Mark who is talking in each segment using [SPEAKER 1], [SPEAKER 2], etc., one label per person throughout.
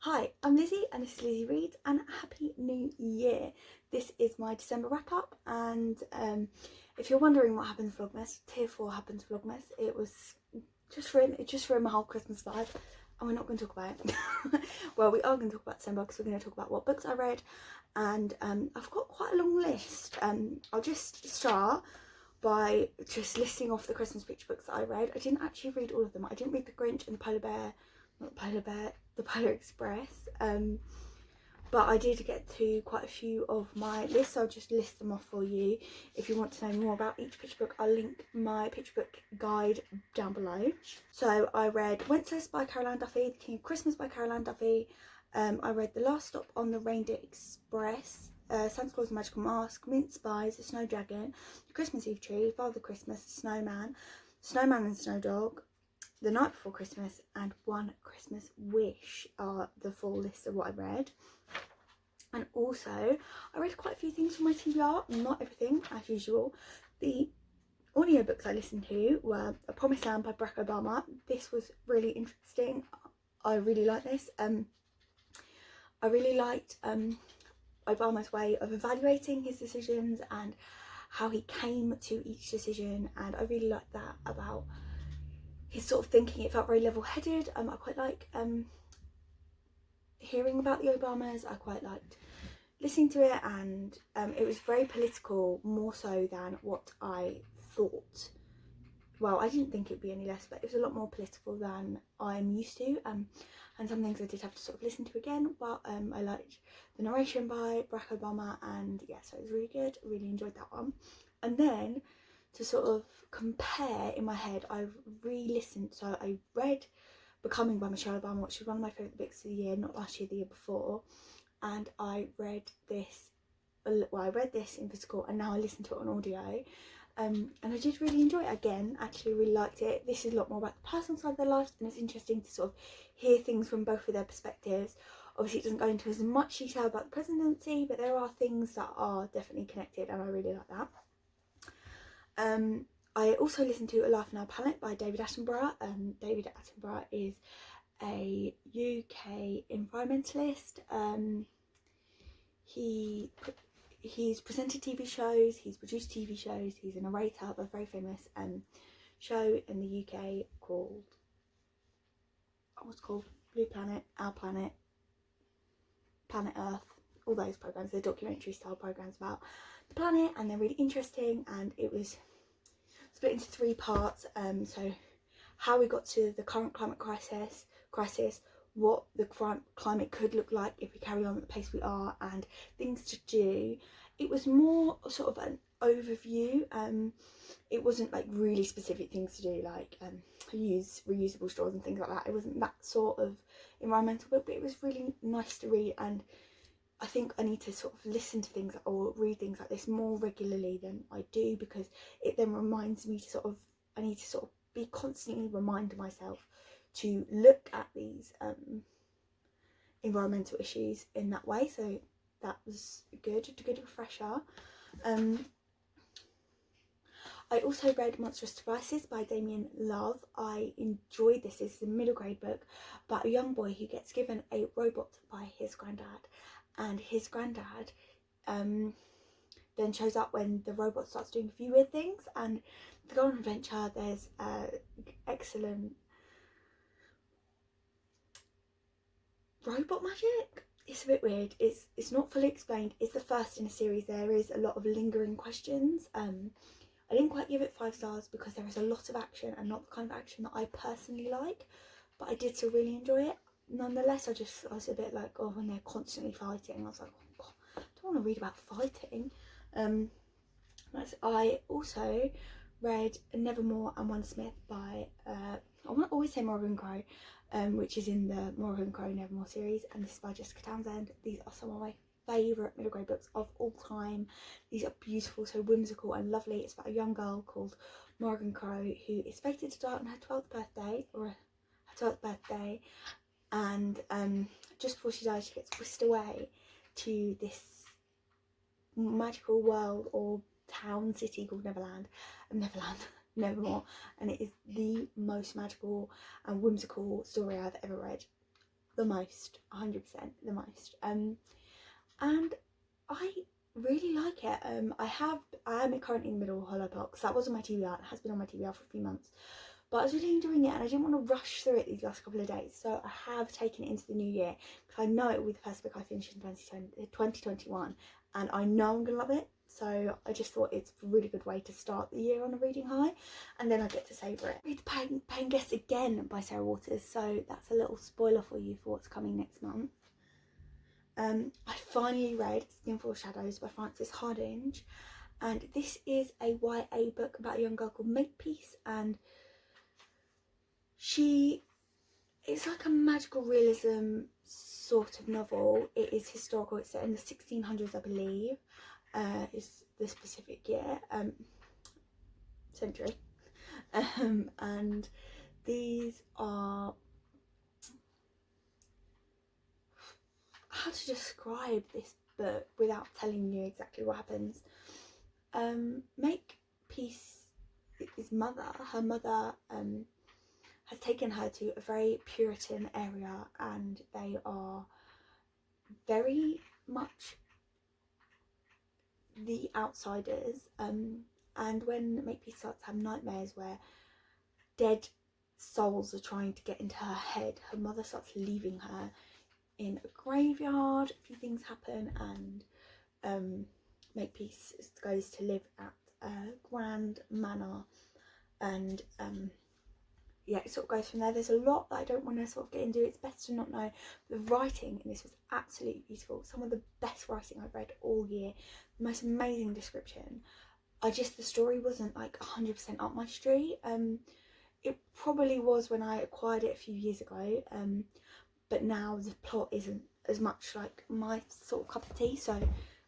[SPEAKER 1] Hi, I'm Lizzie and this is Lizzie Reads, and Happy New Year. This is my December wrap up, and if you're wondering what happened to Vlogmas, Tier 4 happened to Vlogmas. It was just ruined my whole Christmas vibe, and we're not going to talk about it. Well, we are going to talk about December because we're going to talk about what books I read, and I've got quite a long list. I'll just start by just listing off the Christmas picture books that I read. I didn't actually read all of them. I didn't read The Grinch and the Polar Express, but I did get to quite a few of my lists, so I'll just list them off for you. If you want to know more about each picture book, I'll link my picture book guide down below. So I read Wenceslas by Caroline Duffy, The King of Christmas by Caroline Duffy. I read The Last Stop on the Reindeer Express, Santa Claus and Magical Mask, Mince, Spies, The Snow Dragon, The Christmas Eve Tree, Father Christmas, The Snowman, Snowman and Snowdog, The Night Before Christmas, and One Christmas Wish are the full list of what I read. And also, I read quite a few things from my TBR, not everything, as usual. The audiobooks I listened to were A Promised Land by Barack Obama. This was really interesting. I really liked this. I really liked Obama's way of evaluating his decisions and how he came to each decision, and I really liked that about his sort of thinking. It felt very level-headed. I quite like hearing about the Obamas. I quite liked listening to it, and it was very political, more so than what I thought. Well, I didn't think it'd be any less, but it was a lot more political than I'm used to, and some things I did have to sort of listen to again, but I liked the narration by Barack Obama, and yeah, so it was really good. Really enjoyed that one. And then to sort of compare in my head, I've re-listened, so I read Becoming by Michelle Obama, which was one of my favourite books of the year, not last year, the year before, and I read this, well, I read this in physical and now I listen to it on audio, and I did really enjoy it again. Actually really liked it. This is a lot more about the personal side of their lives, and it's interesting to sort of hear things from both of their perspectives. Obviously it doesn't go into as much detail about the presidency, but there are things that are definitely connected, and I really like that. I also listened to A Life in Our Planet by David Attenborough. David Attenborough is a UK environmentalist. He's presented TV shows, he's produced TV shows, he's a narrator of a very famous show in the UK called, what's it called? Blue Planet, Our Planet, Planet Earth, all those programmes. They're documentary style programmes about the planet, and they're really interesting, and it was split into 3 parts. So how we got to the current climate crisis, what the climate could look like if we carry on at the pace we are, and things to do. It was more sort of an overview. It wasn't like really specific things to do, like use reusable straws and things like that. It wasn't that sort of environmental book, but it was really nice to read, and I think I need to sort of listen to things or read things like this more regularly than I do, because it then reminds me to sort of, I need to sort of be constantly reminding myself to look at these environmental issues in that way. So that was good, a good refresher. I also read Monstrous Devices by Damian. I enjoyed this. It's a middle grade book about a young boy who gets given a robot by his granddad, and his granddad then shows up when the robot starts doing a few weird things, and to go on an adventure. There's excellent robot magic. It's a bit weird. It's not fully explained. It's the first in a series. There is a lot of lingering questions. I didn't quite give it 5 stars because there is a lot of action, and not the kind of action that I personally like, but I did still really enjoy it. Nonetheless, I was a bit like, oh, when they're constantly fighting, I was like, oh God, I don't want to read about fighting. I also read Nevermore and Wondersmith by, I want to always say Morgan Crow, which is in the Morgan Crow Nevermore series, and this is by Jessica Townsend. These are some of my favourite middle grade books of all time. These are beautiful, so whimsical and lovely. It's about a young girl called Morgan Crow who is fated to die on her 12th birthday, and just before she dies, she gets whisked away to this magical world or town city called Nevermore, and it is the most magical and whimsical story I've ever read. the most, 100% the most. And I really like it. I am currently in the middle of Hollowpot, because that was on my TBR. It has been on my TBR for a few months, but I was really enjoying it, and I didn't want to rush through it these last couple of days, so I have taken it into the new year, because I know it will be the first book I finish in 2021, and I know I'm gonna love it. So I just thought it's a really good way to start the year on a reading high, and then I get to savour it. Read Paying Guests again by Sarah Waters, so that's a little spoiler for you for what's coming next month. I finally read Skinful Shadows by Frances Hardinge, and this is a YA book about a young girl called Maupetit, and it's like a magical realism sort of novel. It is historical. It's set in the 1600s, I believe, is the specific year, century, and these are, how to describe this book without telling you exactly what happens. Maupetit, his mother, her mother has taken her to a very Puritan area, and they are very much the outsiders, and when Maupetit starts to have nightmares where dead souls are trying to get into her head, her mother starts leaving her in a graveyard. A few things happen, and Maupetit goes to live at a grand manor, and yeah, it sort of goes from there. There's a lot that I don't want to sort of get into. It's best to not know. The writing in this was absolutely beautiful. Some of the best writing I've read all year. The most amazing description. The story wasn't like 100% up my street. It probably was when I acquired it a few years ago. But now the plot isn't as much like my sort of cup of tea. So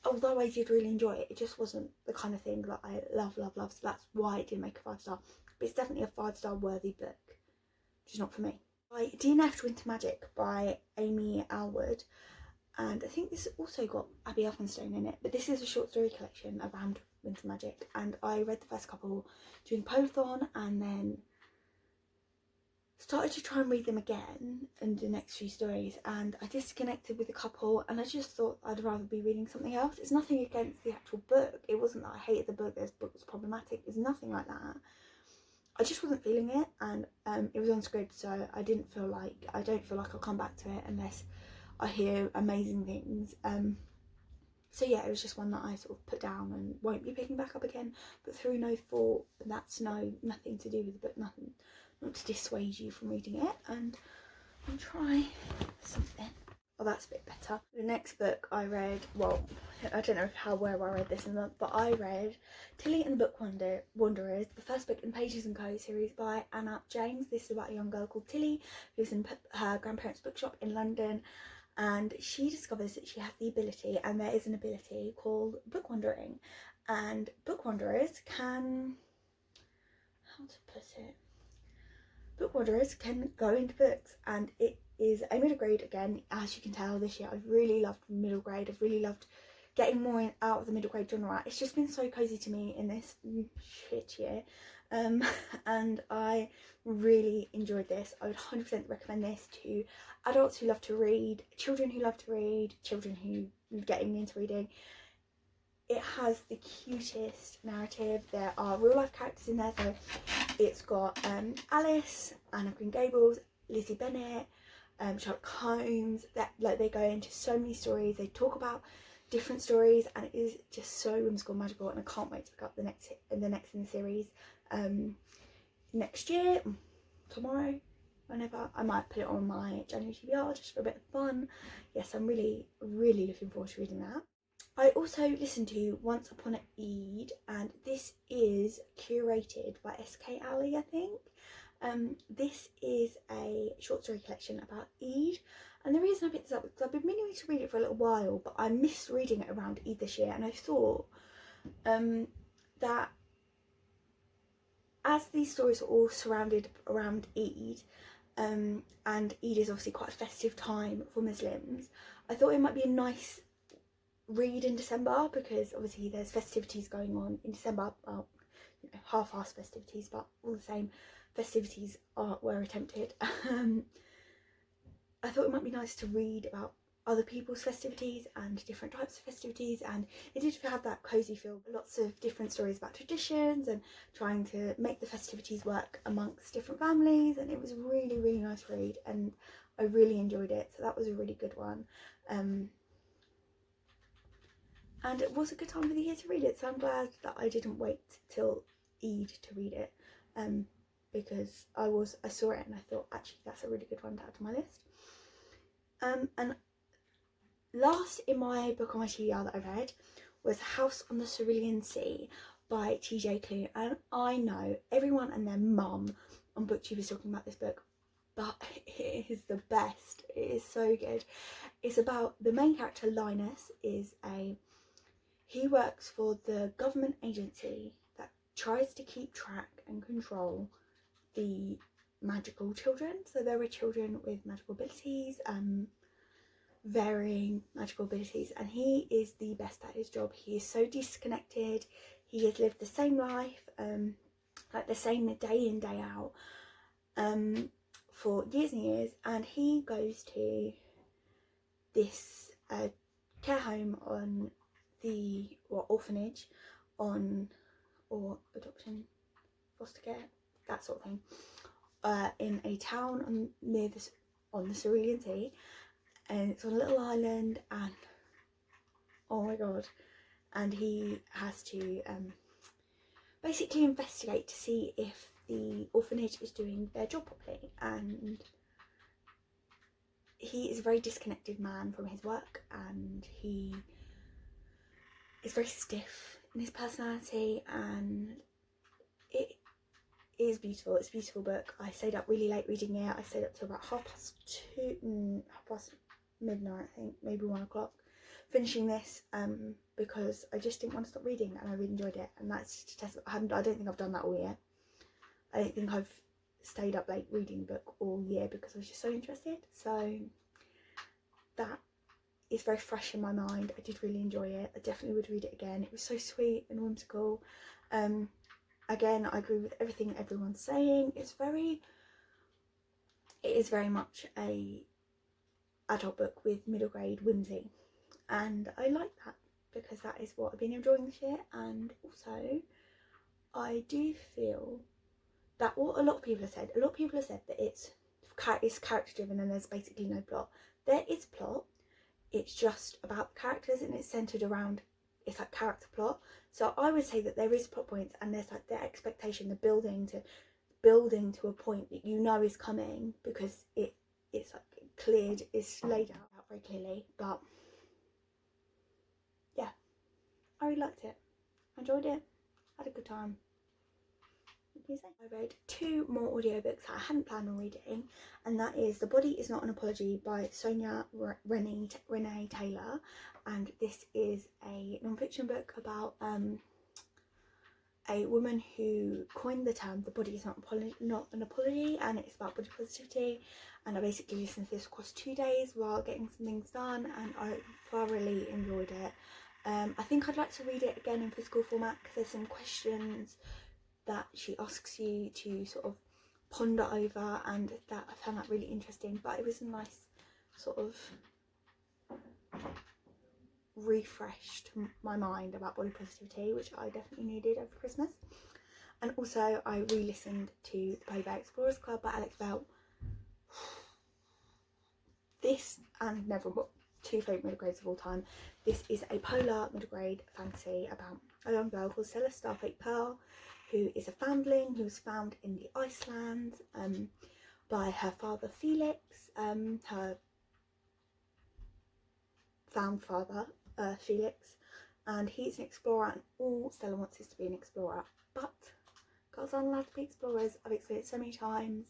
[SPEAKER 1] although I did really enjoy it, it just wasn't the kind of thing that I love. So that's why it didn't make a 5-star. But it's definitely a 5-star worthy book, which is not for me. By DNF'd Winter Magic by Amy Alwood, and I think this also got Abby Elphinstone in it, but this is a short story collection around Winter Magic, and I read the first couple during Polathon, and then started to try and read them again in the next few stories, and I disconnected with a couple, and I just thought I'd rather be reading something else. It's nothing against the actual book. It wasn't that I hated the book, this book was problematic. It's nothing like that. I just wasn't feeling it, and it was on script, so I don't feel like I'll come back to it unless I hear amazing things. So yeah, it was just one that I sort of put down and won't be picking back up again, but through no fault. That's nothing to do with the book, nothing, not to dissuade you from reading it, and I'll try something. Oh, that's a bit better. The next book I read, well, I don't know where I read this in the, but I read Tilly and the Book Wanderers, the first book in Pages & Co series by Anna James. This is about a young girl called Tilly who lives in her grandparents' bookshop in London, and she discovers that she has the ability, and there is an ability called book wandering, and book wanderers can, how to put it, book wanderers can go into books, and it is a middle grade again. As you can tell, this year I've really loved middle grade. I've really loved getting more out of the middle grade genre. It's just been so cozy to me in this shit year, and I really enjoyed this. I would 100% recommend this to adults who love to read, children who love to read, children who are getting into reading. It has the cutest narrative. There are real life characters in there, so it's got Alice, Anne of Green Gables, Lizzie Bennet, Sherlock Holmes. That, like, they go into so many stories, they talk about different stories, and it is just so whimsical and magical, and I can't wait to pick up the next in the series next year, tomorrow, whenever. I might put it on my January TBR just for a bit of fun. Yes, I'm really looking forward to reading that. I also listened to Once Upon a Eid, and this is curated by SK Ali, I think. This is a short story collection about Eid, and the reason I picked this up is because I've been meaning to read it for a little while, but I missed reading it around Eid this year, and I thought that as these stories are all surrounded around Eid, and Eid is obviously quite a festive time for Muslims, I thought it might be a nice read in December, because obviously there's festivities going on in December. Well, you know, half-assed festivities, but all the same, festivities were attempted. I thought it might be nice to read about other people's festivities and different types of festivities, and it did have that cosy feel. Lots of different stories about traditions and trying to make the festivities work amongst different families, and it was a really, really nice read, and I really enjoyed it, so that was a really good one. And it was a good time of the year to read it, so I'm glad that I didn't wait till Eid to read it, because I saw it and I thought, actually that's a really good one to add to my list. And last in my book on my TBR that I read was House on the Cerulean Sea by TJ Klune, and I know everyone and their mum on BookTube is talking about this book, but it is the best. It is so good. It's about the main character. Linus he works for the government agency that tries to keep track and control the magical children. So there are children with magical abilities, varying magical abilities, and he is the best at his job. He is so disconnected. He has lived the same life, like the same day in, day out, for years and years, and he goes to this care home on orphanage or adoption, foster care, that sort of thing, in a town on the Cerulean Sea, and it's on a little island, and oh my god, and he has to basically investigate to see if the orphanage is doing their job properly, and he is a very disconnected man from his work, and he is very stiff in his personality, and it is beautiful. It's a beautiful book. I stayed up really late reading it. I stayed up till about half past midnight, I think, maybe 1 o'clock, finishing this, because I just didn't want to stop reading, and I really enjoyed it. And that's just a test. I don't think I've done that all year. I don't think I've stayed up late reading a book all year because I was just so interested. So that is very fresh in my mind. I did really enjoy it. I definitely would read it again. It was so sweet and whimsical. Again, I agree with everything everyone's saying. It is very much a adult book with middle grade whimsy, and I like that because that is what I've been enjoying this year. And also I do feel that what a lot of people have said that it's character driven and there's basically no plot. There is plot, it's just about the characters, and it's centered around, it's like character plot. So I would say that there is plot points, and there's like the expectation, the building to a point that you know is coming, because it's like cleared, it's laid out very clearly. But yeah, I really liked it, I enjoyed it, had a good time. I read 2 more audiobooks that I hadn't planned on reading, and that is The Body Is Not an Apology by Sonia Renee Taylor, and this is a non-fiction book about a woman who coined the term The Body Is Not an Apology, and it's about body positivity. And I basically listened to this across 2 days while getting some things done, and I thoroughly enjoyed it. I think I'd like to read it again in physical format because there's some questions that she asks you to sort of ponder over, and that I found that really interesting. But it was a nice sort of refreshed my mind about body positivity, which I definitely needed over Christmas. And also I re-listened to the Polar Bear Explorers Club by Alex Bell. This and Nevermore, 2 favourite middle grades of all time. This is a polar middle grade fantasy about a young girl called Stella Starfleet Pearl, who is a foundling who was found in the Iceland by her father Felix, her found father Felix, and he's an explorer, and all Stella wants is to be an explorer. But girls aren't allowed to be explorers. I've explained it so many times.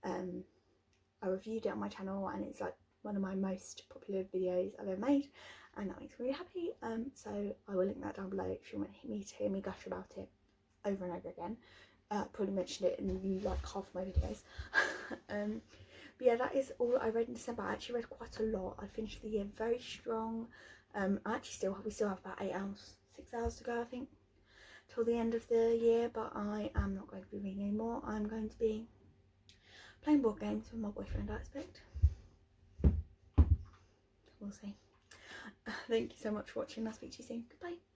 [SPEAKER 1] I reviewed it on my channel, and it's like one of my most popular videos I've ever made, and that makes me really happy. So I will link that down below if you want me to hear me gush about it over and over again. Probably mentioned it in like half of my videos. But yeah, that is all I read in December. I actually read quite a lot. I finished the year very strong. We still have about 6 hours to go, I think, till the end of the year. But I am not going to be reading anymore. I'm going to be playing board games with my boyfriend, I expect. we'll see. Thank you so much for watching. I'll speak to you soon. Goodbye.